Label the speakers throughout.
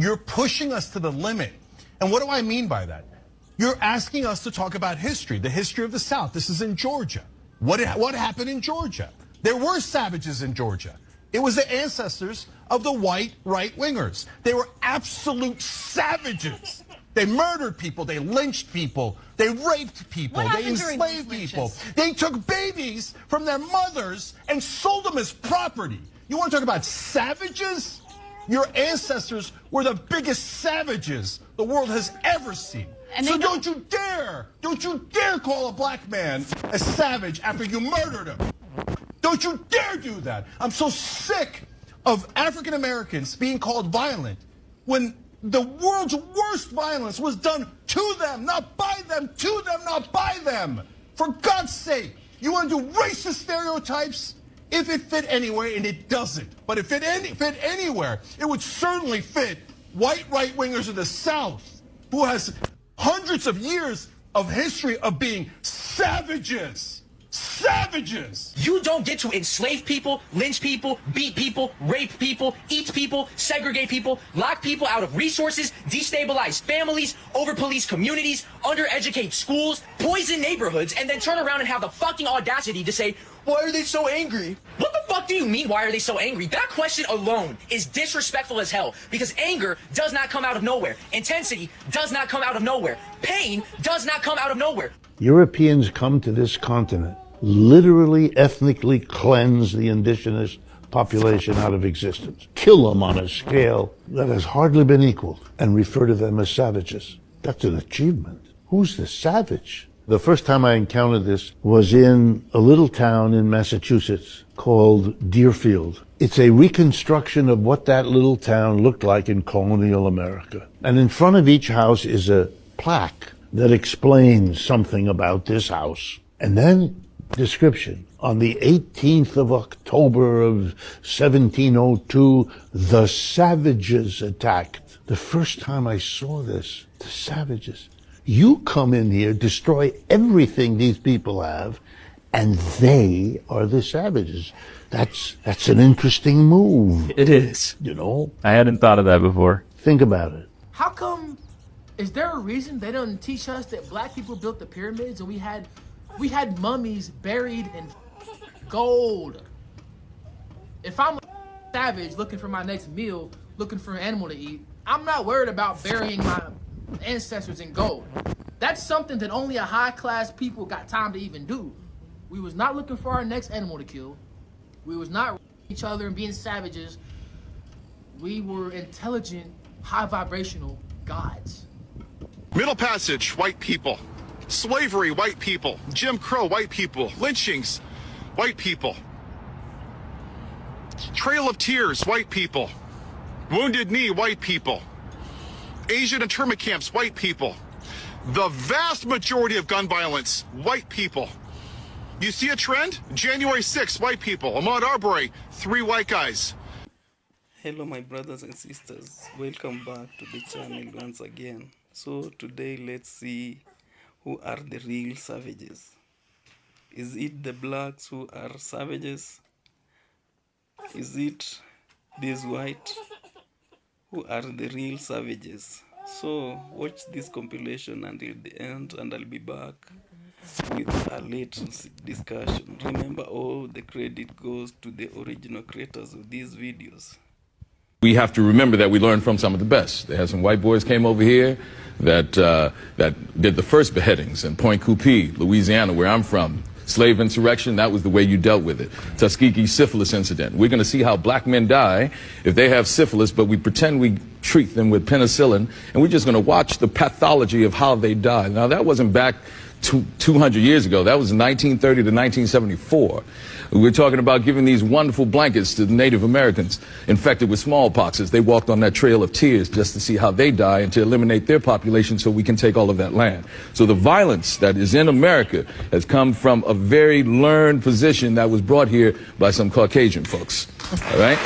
Speaker 1: You're pushing us to the limit. And what do I mean by that? You're asking us to talk about history, the history of the South. This is in Georgia. What happened in Georgia? There were savages in Georgia. It was the ancestors of the white right-wingers. They were absolute savages. They murdered people, they lynched people, they raped people, they enslaved people. They took babies from their mothers and sold them as property. You want to talk about savages? Your ancestors were the biggest savages the world has ever seen. And so don't you dare call a black man a savage after you murdered him. Don't you dare do that. I'm so sick of African Americans being called violent when the world's worst violence was done to them, not by them, to them, not by them. For God's sake, you want to do racist stereotypes? If it fit anywhere, and it doesn't. But if it fit anywhere, it would certainly fit white right-wingers in the South, who has hundreds of years of history of being savages. Savages!
Speaker 2: You don't get to enslave people, lynch people, beat people, rape people, eat people, segregate people, lock people out of resources, destabilize families, over-police communities, undereducate schools, poison neighborhoods, and then turn around and have the fucking audacity to say, why are they so angry? What the fuck do you mean, why are they so angry? That question alone is disrespectful as hell, because anger does not come out of nowhere. Intensity does not come out of nowhere. Pain does not come out of nowhere.
Speaker 3: Europeans come to this continent, literally ethnically cleanse the indigenous population out of existence, kill them on a scale that has hardly been equaled, and refer to them as savages. That's an achievement. Who's the savage? The first time I encountered this was in a little town in Massachusetts called Deerfield. It's a reconstruction of what that little town looked like in colonial America. And in front of each house is a plaque that explains something about this house. And then description. On the 18th of October of 1702, the savages attacked. The first time I saw this, the savages. You come in here, destroy everything these people have, and they are the savages. That's an interesting move.
Speaker 4: It is.
Speaker 3: You know?
Speaker 4: I hadn't thought of that before.
Speaker 3: Think about it.
Speaker 5: How come, is there a reason they don't teach us that black people built the pyramids and we had mummies buried in gold? If I'm a savage looking for my next meal, looking for an animal to eat, I'm not worried about burying my ancestors in gold. That's something that only a high-class people got time to even do. We was not looking for our next animal to kill. We was not each other and being savages. We were intelligent, high-vibrational gods.
Speaker 6: Middle Passage, white people. Slavery, white people. Jim Crow, white people. Lynchings, white people. Trail of Tears, white people. Wounded Knee, white people. Asian internment camps, white people. The vast majority of gun violence, white people. You see a trend? January 6th, white people. Ahmaud Arbery, 3 white guys.
Speaker 7: Hello my brothers and sisters, welcome back to the channel once again. So today let's see who are the real savages. Is it the blacks who are savages? Is it these white who are the real savages? So watch this compilation until the end and I'll be back with a little discussion. Remember, all the credit goes to the original creators of these videos.
Speaker 8: We have to remember that we learned from some of the best. They had some white boys came over here that did the first beheadings in Point Coupee, Louisiana, where I'm from. Slave insurrection, that was the way you dealt with it. Tuskegee syphilis incident. We're going to see how black men die if they have syphilis, but we pretend we treat them with penicillin, and we're just going to watch the pathology of how they die. Now, that wasn't back 200 years ago. That was 1930 to 1974. We're talking about giving these wonderful blankets to the Native Americans infected with smallpox as they walked on that trail of tears just to see how they die and to eliminate their population so we can take all of that land. So the violence that is in America has come from a very learned position that was brought here by some Caucasian folks. All right?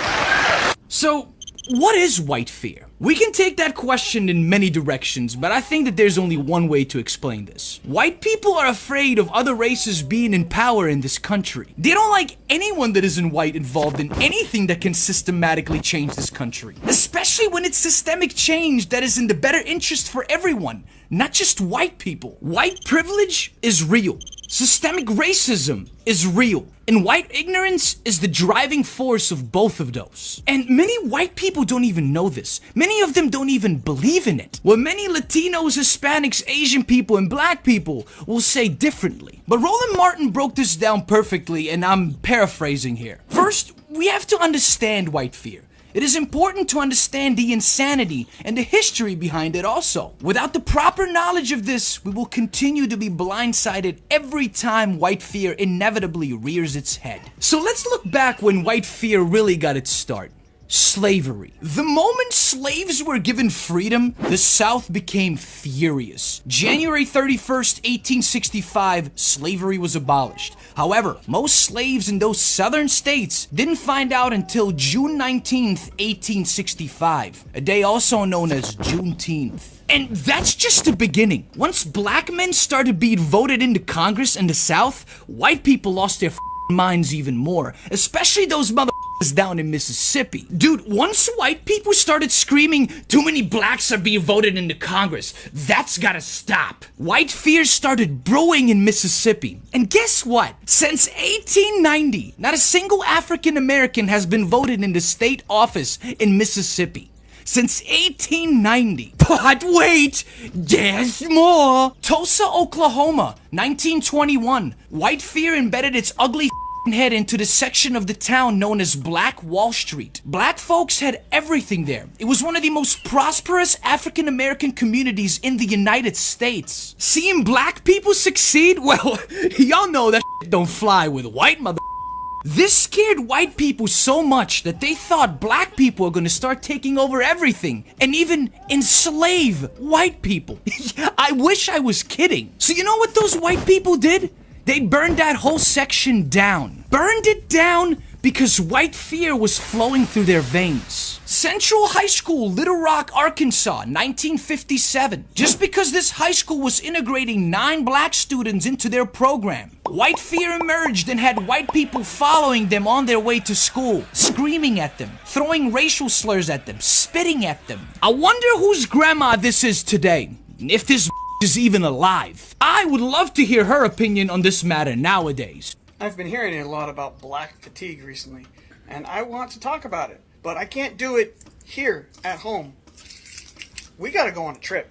Speaker 2: So, what is white fear?
Speaker 4: We can take that question in many directions, but I think that there's only one way to explain this. White people are afraid of other races being in power in this country. They don't like anyone that isn't white involved in anything that can systematically change this country. Especially when it's systemic change that is in the better interest for everyone, not just white people. White privilege is real. Systemic racism is real. And white ignorance is the driving force of both of those. And many white people don't even know this. Many of them don't even believe in it. What many Latinos, Hispanics, Asian people, and black people will say differently. But Roland Martin broke this down perfectly, and I'm paraphrasing here. First, we have to understand white fear. It is important to understand the insanity and the history behind it also. Without the proper knowledge of this, we will continue to be blindsided every time white fear inevitably rears its head. So let's look back when white fear really got its start. Slavery. The moment slaves were given freedom, the South became furious. January 31st, 1865, slavery was abolished. However, most slaves in those southern states didn't find out until June 19th, 1865, a day also known as Juneteenth. And that's just the beginning. Once black men started being voted into Congress in the South, white people lost their minds even more, especially those down in Mississippi. Dude, once white people started screaming, too many blacks are being voted into Congress, that's gotta stop. White fears started brewing in Mississippi. And guess what? Since 1890, not a single African American has been voted into state office in Mississippi. Since 1890. But wait, there's more. Tulsa, Oklahoma, 1921. White fear embedded its ugly head into the section of the town known as Black Wall Street. Black folks had everything there. It was one of the most prosperous African American communities in the United States. Seeing black people succeed? Well, y'all know that don't fly with white mother. This scared white people so much that they thought black people were gonna start taking over everything and even enslave white people. I wish I was kidding. So you know what those white people did? They burned that whole section down. Burned it down because white fear was flowing through their veins. Central High School, Little Rock, Arkansas, 1957. Just because this high school was integrating 9 black students into their program, white fear emerged and had white people following them on their way to school, screaming at them, throwing racial slurs at them, spitting at them. I wonder whose grandma this is today, if this is even alive. I would love to hear her opinion on this matter nowadays.
Speaker 9: I've been hearing a lot about black fatigue recently, and I want to talk about it, but I can't do it here at home. We gotta go on a trip.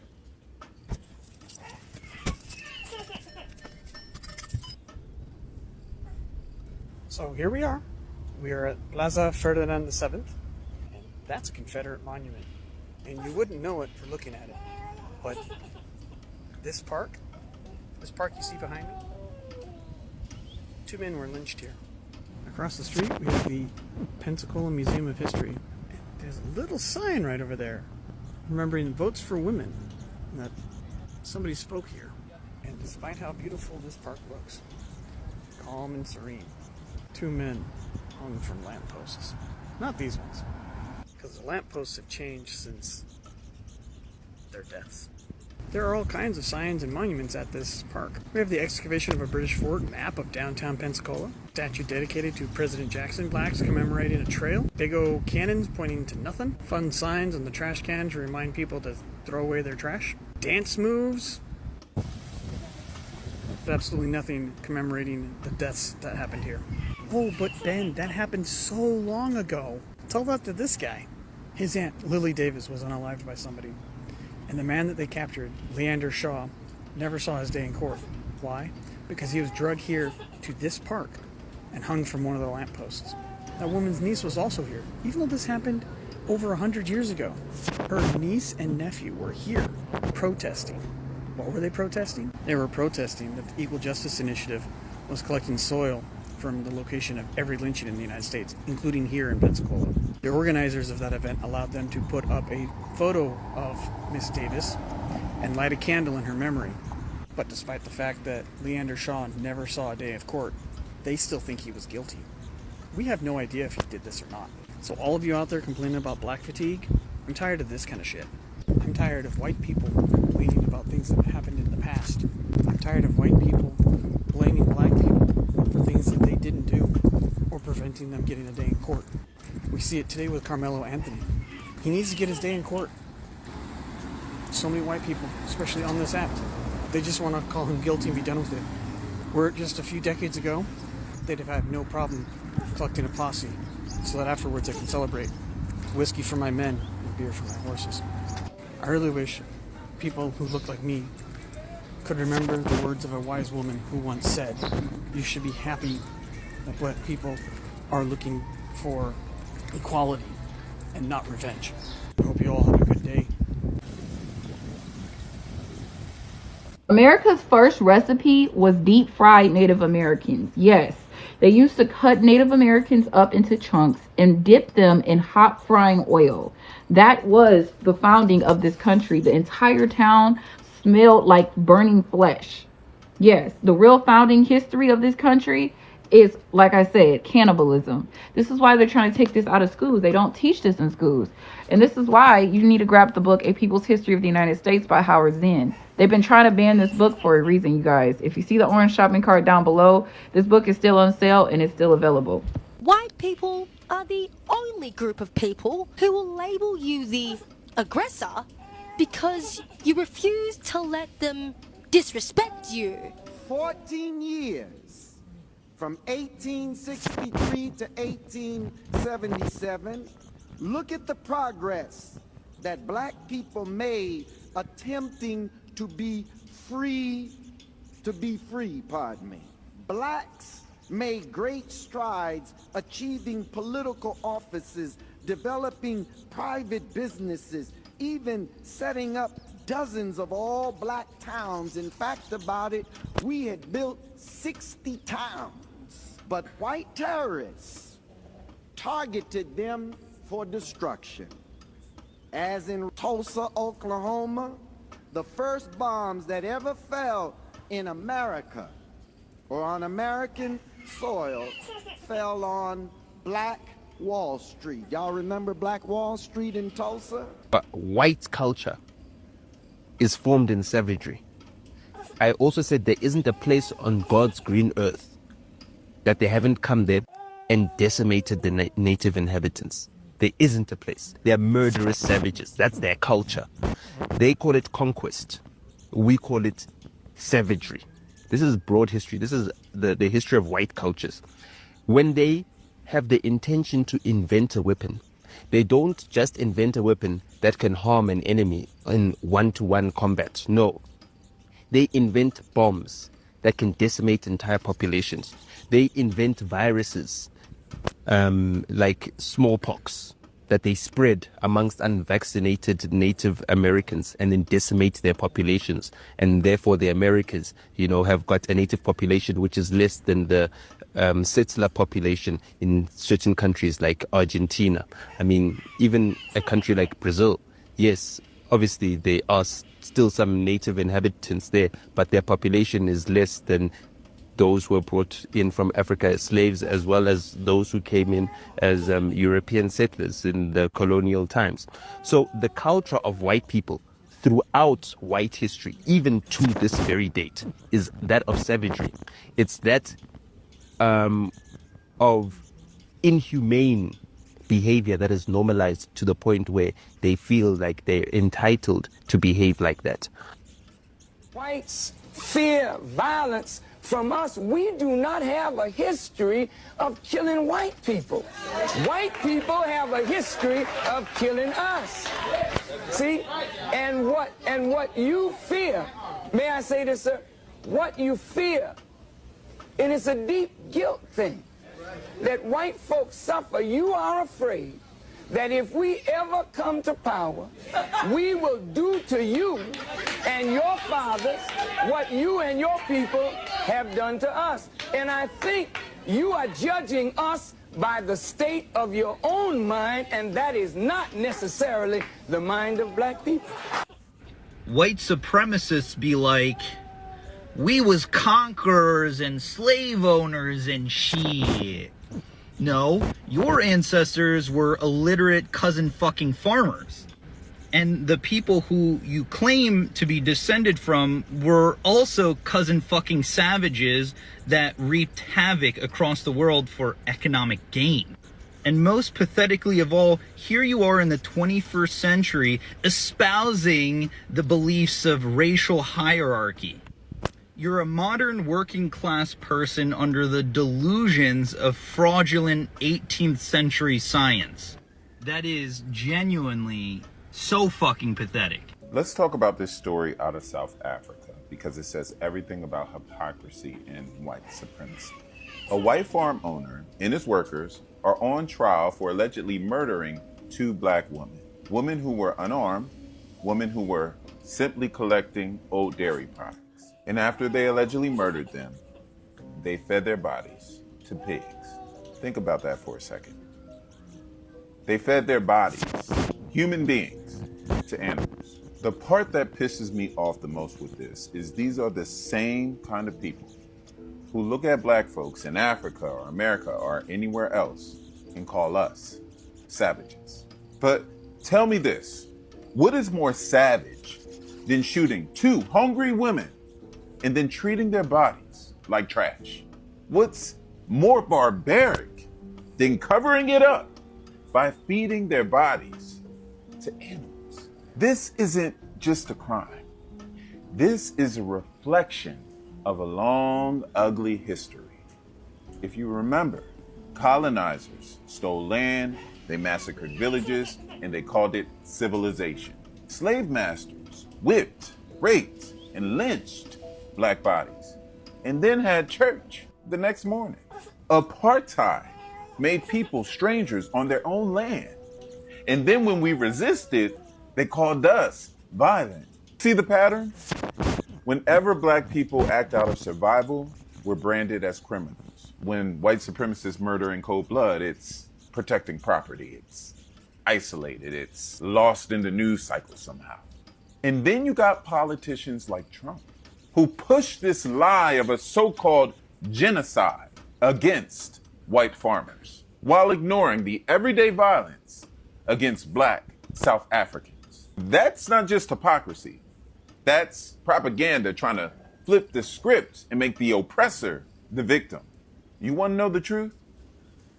Speaker 9: So here we are. We are at Plaza Ferdinand VII, and that's a Confederate monument. And you wouldn't know it for looking at it, but this park you see behind me, 2 men were lynched here. Across the street, we have the Pensacola Museum of History. And there's a little sign right over there, remembering votes for women, and that somebody spoke here. And despite how beautiful this park looks, calm and serene, 2 men hung from lampposts. Not these ones, because the lampposts have changed since their deaths. There are all kinds of signs and monuments at this park. We have the excavation of a British fort map of downtown Pensacola, statue dedicated to President Jackson, blacks commemorating a trail, big old cannons pointing to nothing, fun signs on the trash can to remind people to throw away their trash, dance moves, but absolutely nothing commemorating the deaths that happened here. Oh, but Ben, that happened so long ago. Tell that to this guy. His aunt, Lily Davis, was unalived by somebody. And the man that they captured, Leander Shaw, never saw his day in court. Why? Because he was dragged here to this park and hung from one of the lampposts. That woman's niece was also here, even though this happened over 100 years ago. Her niece and nephew were here protesting. What were they protesting? They were protesting that the Equal Justice Initiative was collecting soil from the location of every lynching in the United States, including here in Pensacola. The organizers of that event allowed them to put up a photo of Miss Davis and light a candle in her memory. But despite the fact that Leander Shaw never saw a day of court, they still think he was guilty. We have no idea if he did this or not. So all of you out there complaining about black fatigue, I'm tired of this kind of shit. I'm tired of white people complaining about things that happened in the past. I'm tired of white people blaming black people for things that they didn't do or preventing them getting a day in court. We see it today with Carmelo Anthony. He needs to get his day in court. So many white people, especially on this app, they just want to call him guilty and be done with it. Where just a few decades ago, they'd have had no problem collecting a posse so that afterwards they can celebrate. Whiskey for my men and beer for my horses. I really wish people who look like me could remember the words of a wise woman who once said, you should be happy that black people are looking for equality and not revenge. I hope you all have a good day.
Speaker 10: America's first recipe was deep fried Native Americans. Yes, they used to cut Native Americans up into chunks and dip them in hot frying oil. That was the founding of this country. The entire town smelled like burning flesh. Yes, the real founding history of this country is, like I said, cannibalism. This is why they're trying to take this out of schools. They don't teach this in schools. And this is why you need to grab the book, A People's History of the United States by Howard Zinn. They've been trying to ban this book for a reason, you guys. If you see the orange shopping cart down below, this book is still on sale and it's still available.
Speaker 11: White people are the only group of people who will label you the aggressor because you refuse to let them disrespect you.
Speaker 12: 14 years, from 1863 to 1877, look at the progress that black people made attempting to be free, pardon me. Blacks made great strides achieving political offices, developing private businesses, even setting up dozens of all-black towns. In fact, about it, we had built 60 towns. But white terrorists targeted them for destruction. As in Tulsa, Oklahoma, the first bombs that ever fell in America or on American soil fell on Black Wall Street. Y'all remember Black Wall Street in Tulsa?
Speaker 13: But white culture is formed in savagery. I also said there isn't a place on God's green earth that they haven't come there and decimated the native inhabitants. There isn't a place. They are murderous savages. That's their culture. They call it conquest. We call it savagery. This is broad history. This is the history of white cultures. When they have the intention to invent a weapon, they don't just invent a weapon that can harm an enemy in one-to-one combat. No. They invent bombs that can decimate entire populations. They invent viruses like smallpox that they spread amongst unvaccinated Native Americans and then decimate their populations. And therefore the Americas, have got a native population which is less than the settler population in certain countries like Argentina. I mean, even a country like Brazil, yes, obviously there are still some native inhabitants there, but their population is less than those who were brought in from Africa as slaves, as well as those who came in as European settlers in the colonial times. So the culture of white people throughout white history, even to this very date, is that of savagery. It's that of inhumane behavior that is normalized to the point where they feel like they're entitled to behave like that.
Speaker 14: Whites fear violence from us. We do not have a history of killing white people. White people have a history of killing us. See? And what you fear, may I say this, sir? What you fear, it is a deep guilt thing that white folks suffer. You are afraid that if we ever come to power, we will do to you and your fathers what you and your people have done to us. And I think you are judging us by the state of your own mind, and that is not necessarily the mind of black people.
Speaker 15: White supremacists be like, we was conquerors and slave owners and shit. No, your ancestors were illiterate cousin fucking farmers. And the people who you claim to be descended from were also cousin fucking savages that reaped havoc across the world for economic gain. And most pathetically of all, here you are in the 21st century espousing the beliefs of racial hierarchy. You're a modern working class person under the delusions of fraudulent 18th century science. That is genuinely so fucking pathetic.
Speaker 16: Let's talk about this story out of South Africa because it says everything about hypocrisy and white supremacy. A white farm owner and his workers are on trial for allegedly murdering 2 black women who were unarmed, women who were simply collecting old dairy products. And after they allegedly murdered them, they fed their bodies to pigs. Think about that for a second. They fed their bodies, human beings, to animals. The part that pisses me off the most with this is these are the same kind of people who look at black folks in Africa or America or anywhere else and call us savages. But tell me this, what is more savage than shooting 2 hungry women and then treating their bodies like trash? What's more barbaric than covering it up by feeding their bodies to animals? This isn't just a crime. This is a reflection of a long, ugly history. If you remember, colonizers stole land, they massacred villages, and they called it civilization. Slave masters whipped, raped, and lynched black bodies, and then had church the next morning. Apartheid made people strangers on their own land. And then when we resisted, they called us violent. See the pattern? Whenever black people act out of survival, we're branded as criminals. When white supremacists murder in cold blood, it's protecting property. It's isolated. It's lost in the news cycle somehow. And then you got politicians like Trump, who push this lie of a so-called genocide against white farmers, while ignoring the everyday violence against black South Africans. That's not just hypocrisy. That's propaganda trying to flip the script and make the oppressor the victim. You want to know the truth?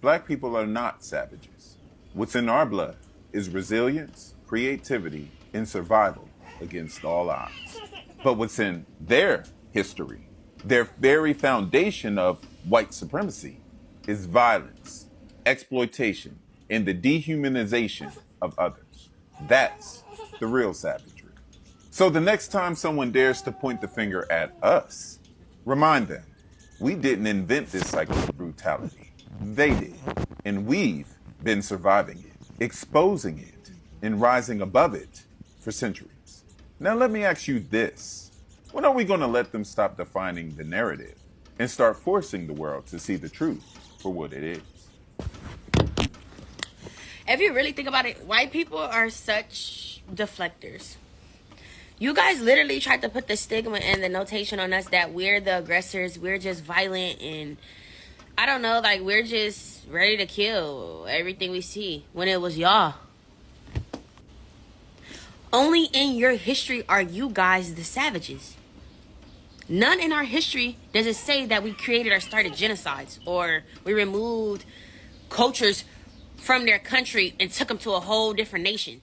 Speaker 16: Black people are not savages. What's in our blood is resilience, creativity, and survival against all odds. But what's in their history, their very foundation of white supremacy, is violence, exploitation, and the dehumanization of others. That's the real savagery. So the next time someone dares to point the finger at us, remind them, we didn't invent this cycle of brutality. They did. And we've been surviving it, exposing it, and rising above it for centuries. Now let me ask you this. When are we going to let them stop defining the narrative and start forcing the world to see the truth for what it is?
Speaker 17: If you really think about it, white people are such deflectors. You guys literally tried to put the stigma and the notation on us that we're the aggressors, we're just violent, and I don't know, like we're just ready to kill everything we see, when it was y'all. Only in your history are you guys the savages. None in our history does it say that we created or started genocides, or we removed cultures from their country and took them to a whole different nation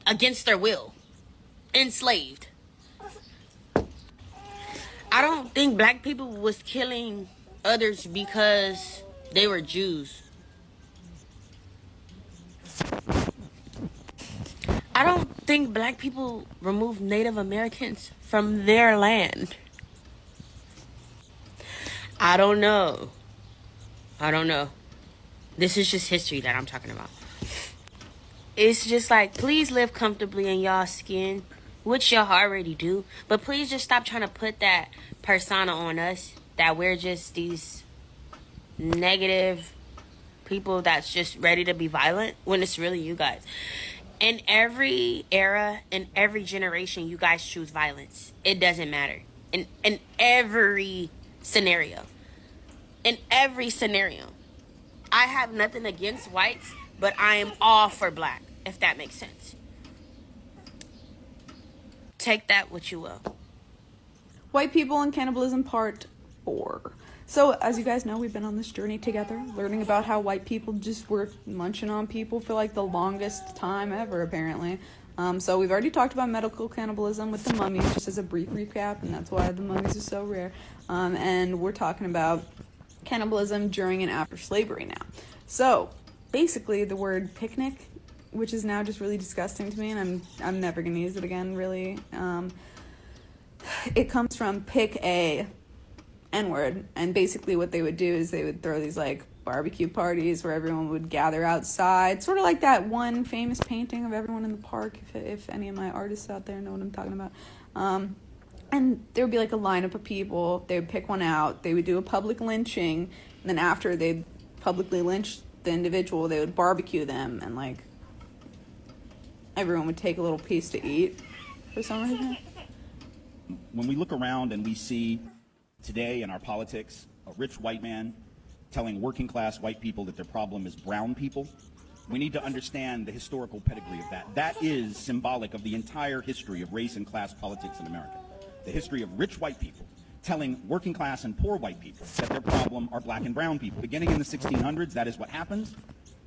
Speaker 17: against their will. Enslaved. I don't think black people was killing others because they were Jews. I don't think black people removed Native Americans from their land. I don't know. This is just history that I'm talking about. It's just like, please live comfortably in y'all skin, which y'all already do. But please just stop trying to put that persona on us, that we're just these negative people that's just ready to be violent, when it's really you guys. In every era, in every generation, you guys choose violence. It doesn't matter. In every scenario. In every scenario. I have nothing against whites, but I am all for black, if that makes sense. take that what you will.
Speaker 18: White People and Cannibalism Part 4. So, as you guys know, we've been on this journey together, learning about how white people just were munching on people for like the longest time ever, apparently. So we've already talked about medical cannibalism with the mummies, just as a brief recap, and that's why the mummies are so rare. And we're talking about cannibalism during and after slavery now. So, basically, the word picnic, which is now just really disgusting to me, and I'm never going to use it again, really. It comes from pick a N-word, and basically what they would do is they would throw these like barbecue parties where everyone would gather outside, sort of like that one famous painting of everyone in the park, if any of my artists out there know what I'm talking about. And there would be like a lineup of people. They would pick one out. They would do a public lynching, and then after they'd publicly lynch the individual, they would barbecue them, and like everyone would take a little piece to eat for some reason.
Speaker 19: When we look around and we see today in our politics a rich white man telling working class white people that their problem is brown people, we need to understand the historical pedigree of that. That is symbolic of the entire history of race and class politics in America. The history of rich white people telling working class and poor white people that their problem are black and brown people. Beginning in the 1600s, that is what happens.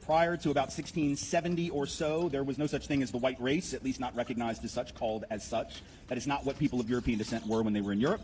Speaker 19: Prior to about 1670 or so, there was no such thing as the white race, at least not recognized as such, called as such. That is not what people of European descent were when they were in Europe.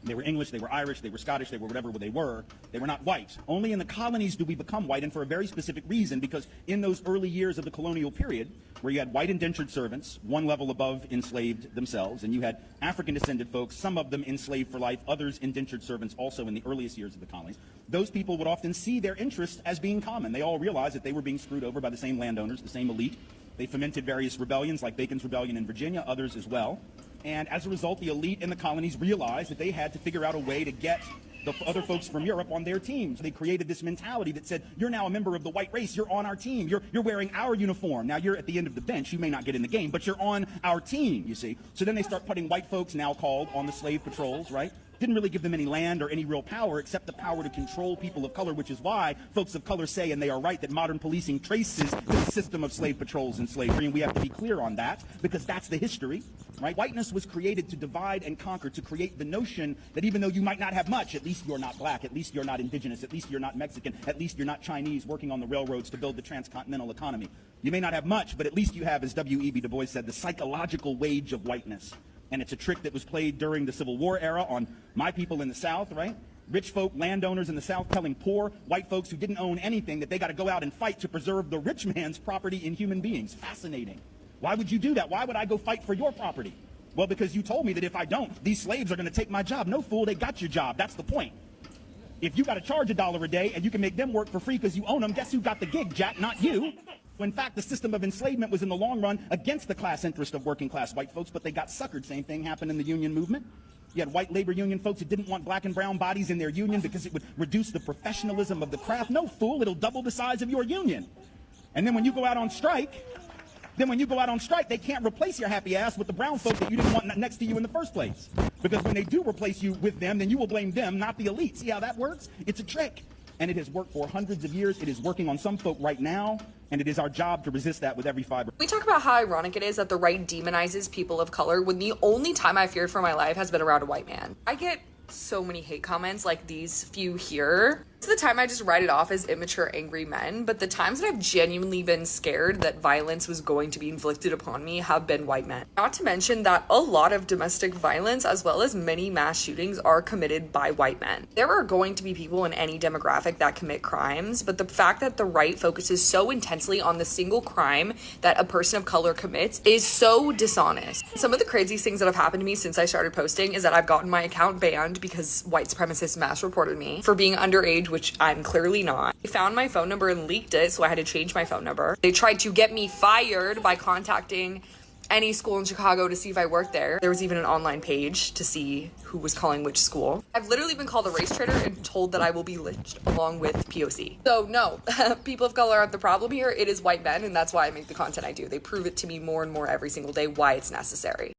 Speaker 19: They were English, they were Irish, they were Scottish, they were whatever they were. They were not white. Only in the colonies do we become white, and for a very specific reason, because in those early years of the colonial period, where you had white indentured servants, one level above enslaved themselves, and you had African-descended folks, some of them enslaved for life, others indentured servants also in the earliest years of the colonies, those people would often see their interests as being common. They all realized that they were being screwed over by the same landowners, the same elite. They fomented various rebellions, like Bacon's Rebellion in Virginia, others as well. And as a result, the elite in the colonies realized that they had to figure out a way to get the other folks from Europe on their team. So they created this mentality that said, you're now a member of the white race, you're on our team, you're wearing our uniform. Now you're at the end of the bench, you may not get in the game, but you're on our team, you see. So then they start putting white folks, now called, on the slave patrols, right? Didn't really give them any land or any real power except the power to control people of color, which is why folks of color say, and they are right, that modern policing traces to the system of slave patrols and slavery, and we have to be clear on that, because that's the history, right? Whiteness was created to divide and conquer, to create the notion that even though you might not have much, at least you're not black, at least you're not indigenous, at least you're not Mexican, at least you're not Chinese working on the railroads to build the transcontinental economy. You may not have much, but at least you have, as W.E.B. Du Bois said, the psychological wage of whiteness. And it's a trick that was played during the Civil War era on my people in the South, right? Rich folk, landowners in the South telling poor white folks who didn't own anything that they got to go out and fight to preserve the rich man's property in human beings. Fascinating. Why would you do that? Why would I go fight for your property? Well, because you told me that if I don't, these slaves are going to take my job. No, fool, they got your job. That's the point. If you got to charge $1 a day and you can make them work for free because you own them, guess who got the gig, Jack? Not you. In fact, the system of enslavement was in the long run against the class interest of working class white folks, but they got suckered. Same thing happened in the union movement. You had white labor union folks who didn't want black and brown bodies in their union because it would reduce the professionalism of the craft. No, fool, it'll double the size of your union. And then when you go out on strike, they can't replace your happy ass with the brown folk that you didn't want next to you in the first place. Because when they do replace you with them, then you will blame them, not the elite. See how that works? It's a trick. And it has worked for hundreds of years. It is working on some folk right now, and it is our job to resist that with every fiber.
Speaker 20: We talk about how ironic it is that the right demonizes people of color when the only time I feared for my life has been around a white man. I get so many hate comments like these few here. To the time I just write it off as immature, angry men, but the times that I've genuinely been scared that violence was going to be inflicted upon me have been white men. Not to mention that a lot of domestic violence as well as many mass shootings are committed by white men. There are going to be people in any demographic that commit crimes, but the fact that the right focuses so intensely on the single crime that a person of color commits is so dishonest. Some of the craziest things that have happened to me since I started posting is that I've gotten my account banned because white supremacists mass reported me for being underage, which I'm clearly not. They found my phone number and leaked it, so I had to change my phone number. They tried to get me fired by contacting any school in Chicago to see if I worked there. There was even an online page to see who was calling which school. I've literally been called a race traitor and told that I will be lynched along with POC. So no, people of color aren't the problem here. It is white men, and that's why I make the content I do. They prove it to me more and more every single day why it's necessary.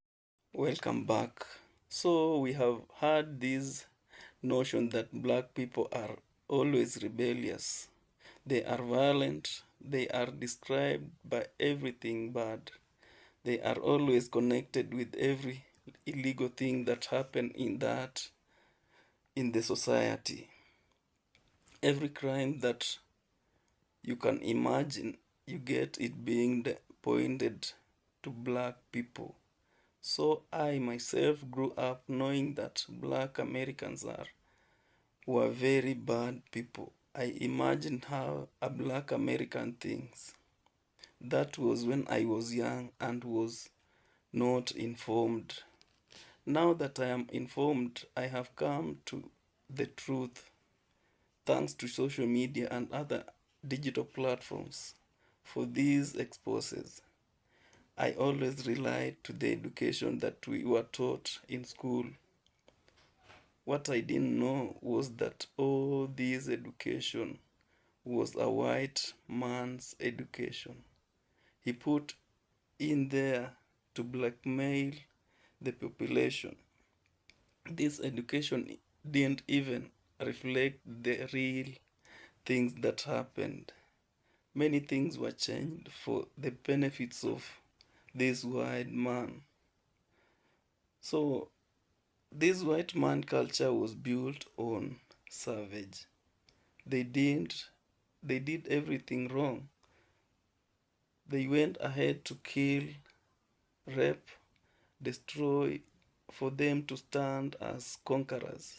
Speaker 7: Welcome back. So we have had this notion that black people are always rebellious. They are violent. They are described by everything bad. They are always connected with every illegal thing that happen in the society. Every crime that you can imagine, you get it being pointed to black people. So I myself grew up knowing that black Americans were very bad people. I imagined how a black American thinks. That was when I was young and was not informed. Now that I am informed, I have come to the truth thanks to social media and other digital platforms for these exposes. I always relied to the education that we were taught in school. What I didn't know was that all this education was a white man's education. He put in there to blackmail the population. This education didn't even reflect the real things that happened. Many things were changed for the benefits of this white man. So this white man culture was built on savage. They did everything wrong. They went ahead to kill, rape, destroy for them to stand as conquerors.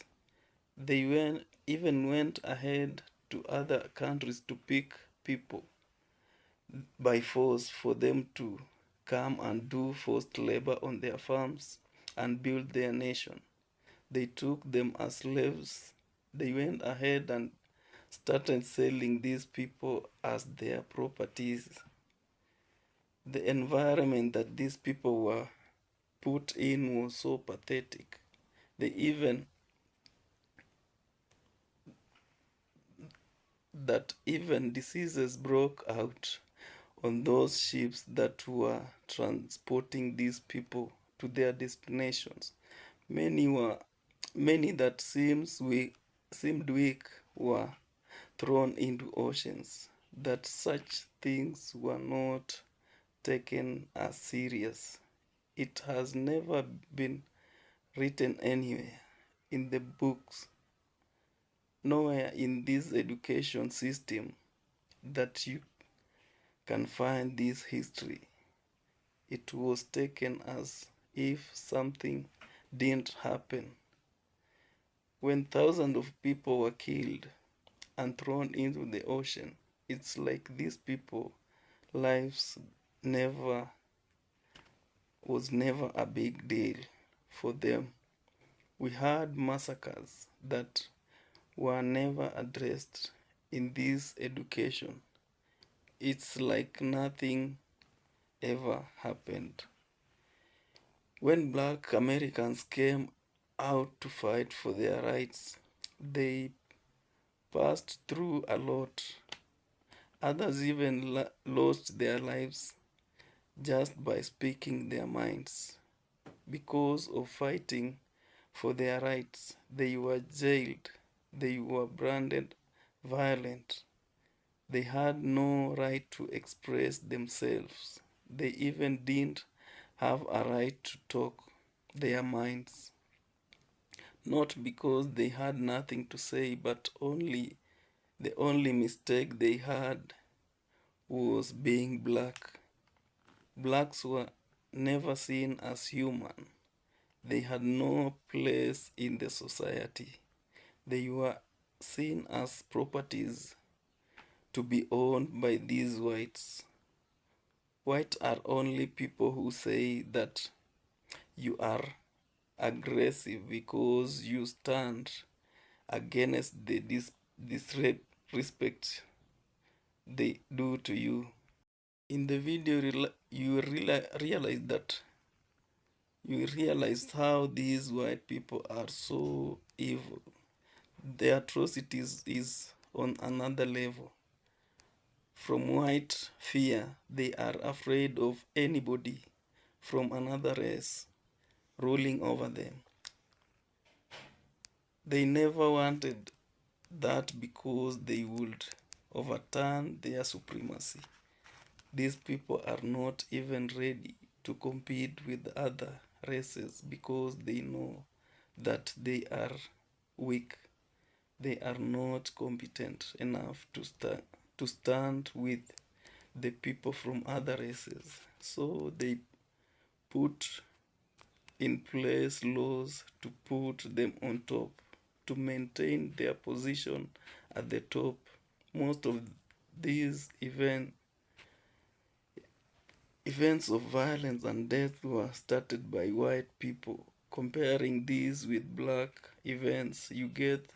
Speaker 7: They even went ahead to other countries to pick people by force for them to come and do forced labor on their farms and build their nation. They took them as slaves. They went ahead and started selling these people as their properties. The environment that these people were put in was so pathetic. Even diseases broke out on those ships that were transporting these people to their destinations. Many that seemed weak were thrown into oceans. That such things were not taken as serious. It has never been written anywhere in the books, nowhere in this education system that you can find this history. It was taken as if something didn't happen. When thousands of people were killed and thrown into the ocean, it's like these people lives was never a big deal for them. We had massacres that were never addressed in this education. It's like nothing ever happened. When black Americans came out to fight for their rights, they passed through a lot. Others even lost their lives just by speaking their minds. Because of fighting for their rights, they were jailed, they were branded violent. They had no right to express themselves. They even didn't have a right to talk their minds. Not because they had nothing to say, but the only mistake they had was being black. Blacks were never seen as human. They had no place in the society. They were seen as properties to be owned by these whites. Whites are only people who say that you are aggressive because you stand against the disrespect they do to you. In the video, you realize how these white people are so evil. The atrocities is on another level. From white fear, they are afraid of anybody from another race ruling over them. They never wanted that because they would overturn their supremacy. These people are not even ready to compete with other races because they know that they are weak. They are not competent enough to stand with the people from other races. So they put in place laws to put them on top, to maintain their position at the top. Most of these events of violence and death were started by white people. Comparing these with black events, you get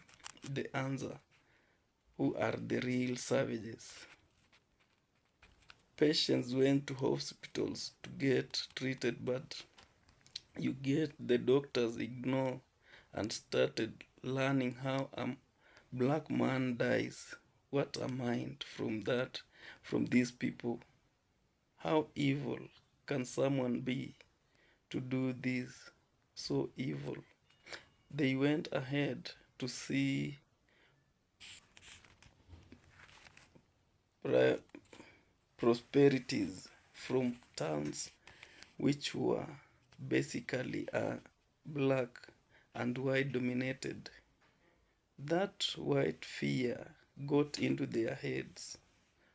Speaker 7: the answer. Who are the real savages? Patients went to hospitals to get treated, but you get the doctors ignore and started learning how a black man dies. What a mind from that, from these people. How evil can someone be to do this? So evil. They went ahead to see prosperities from towns which were basically black and white dominated. That white fear got into their heads,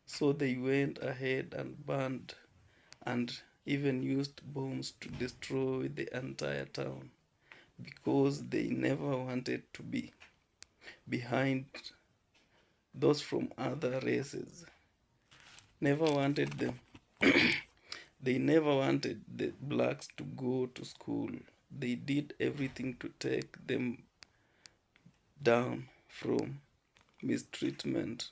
Speaker 7: so they went ahead and burned and even used bombs to destroy the entire town because they never wanted to be behind those from other races. Never wanted them. They never wanted the blacks to go to school. They did everything to take them down, from mistreatment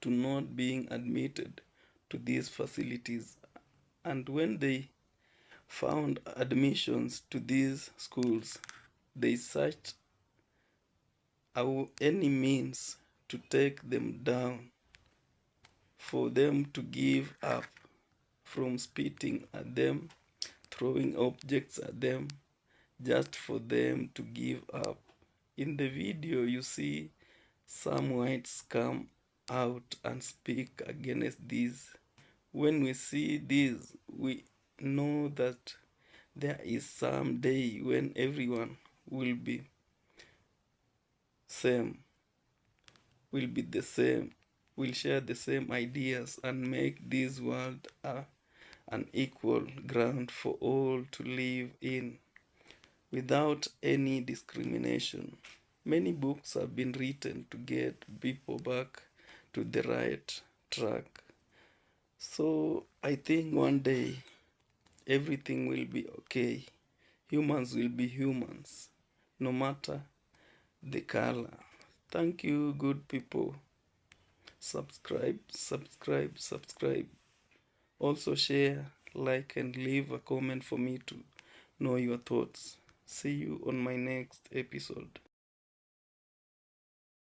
Speaker 7: to not being admitted to these facilities. And when they found admissions to these schools, they searched any means to take them down, for them to give up, from spitting at them, throwing objects at them, just for them to give up. In the video, you see some whites come out and speak against this. When we see this, we know that there is some day when everyone will be the same, will share the same ideas and make this world an equal ground for all to live in without any discrimination. Many books have been written to get people back to the right track. So I think one day everything will be okay. Humans will be humans, no matter the color. Thank you, good people. Subscribe, subscribe, subscribe. Also share, like, and leave a comment for me to know your thoughts. See you on my next episode.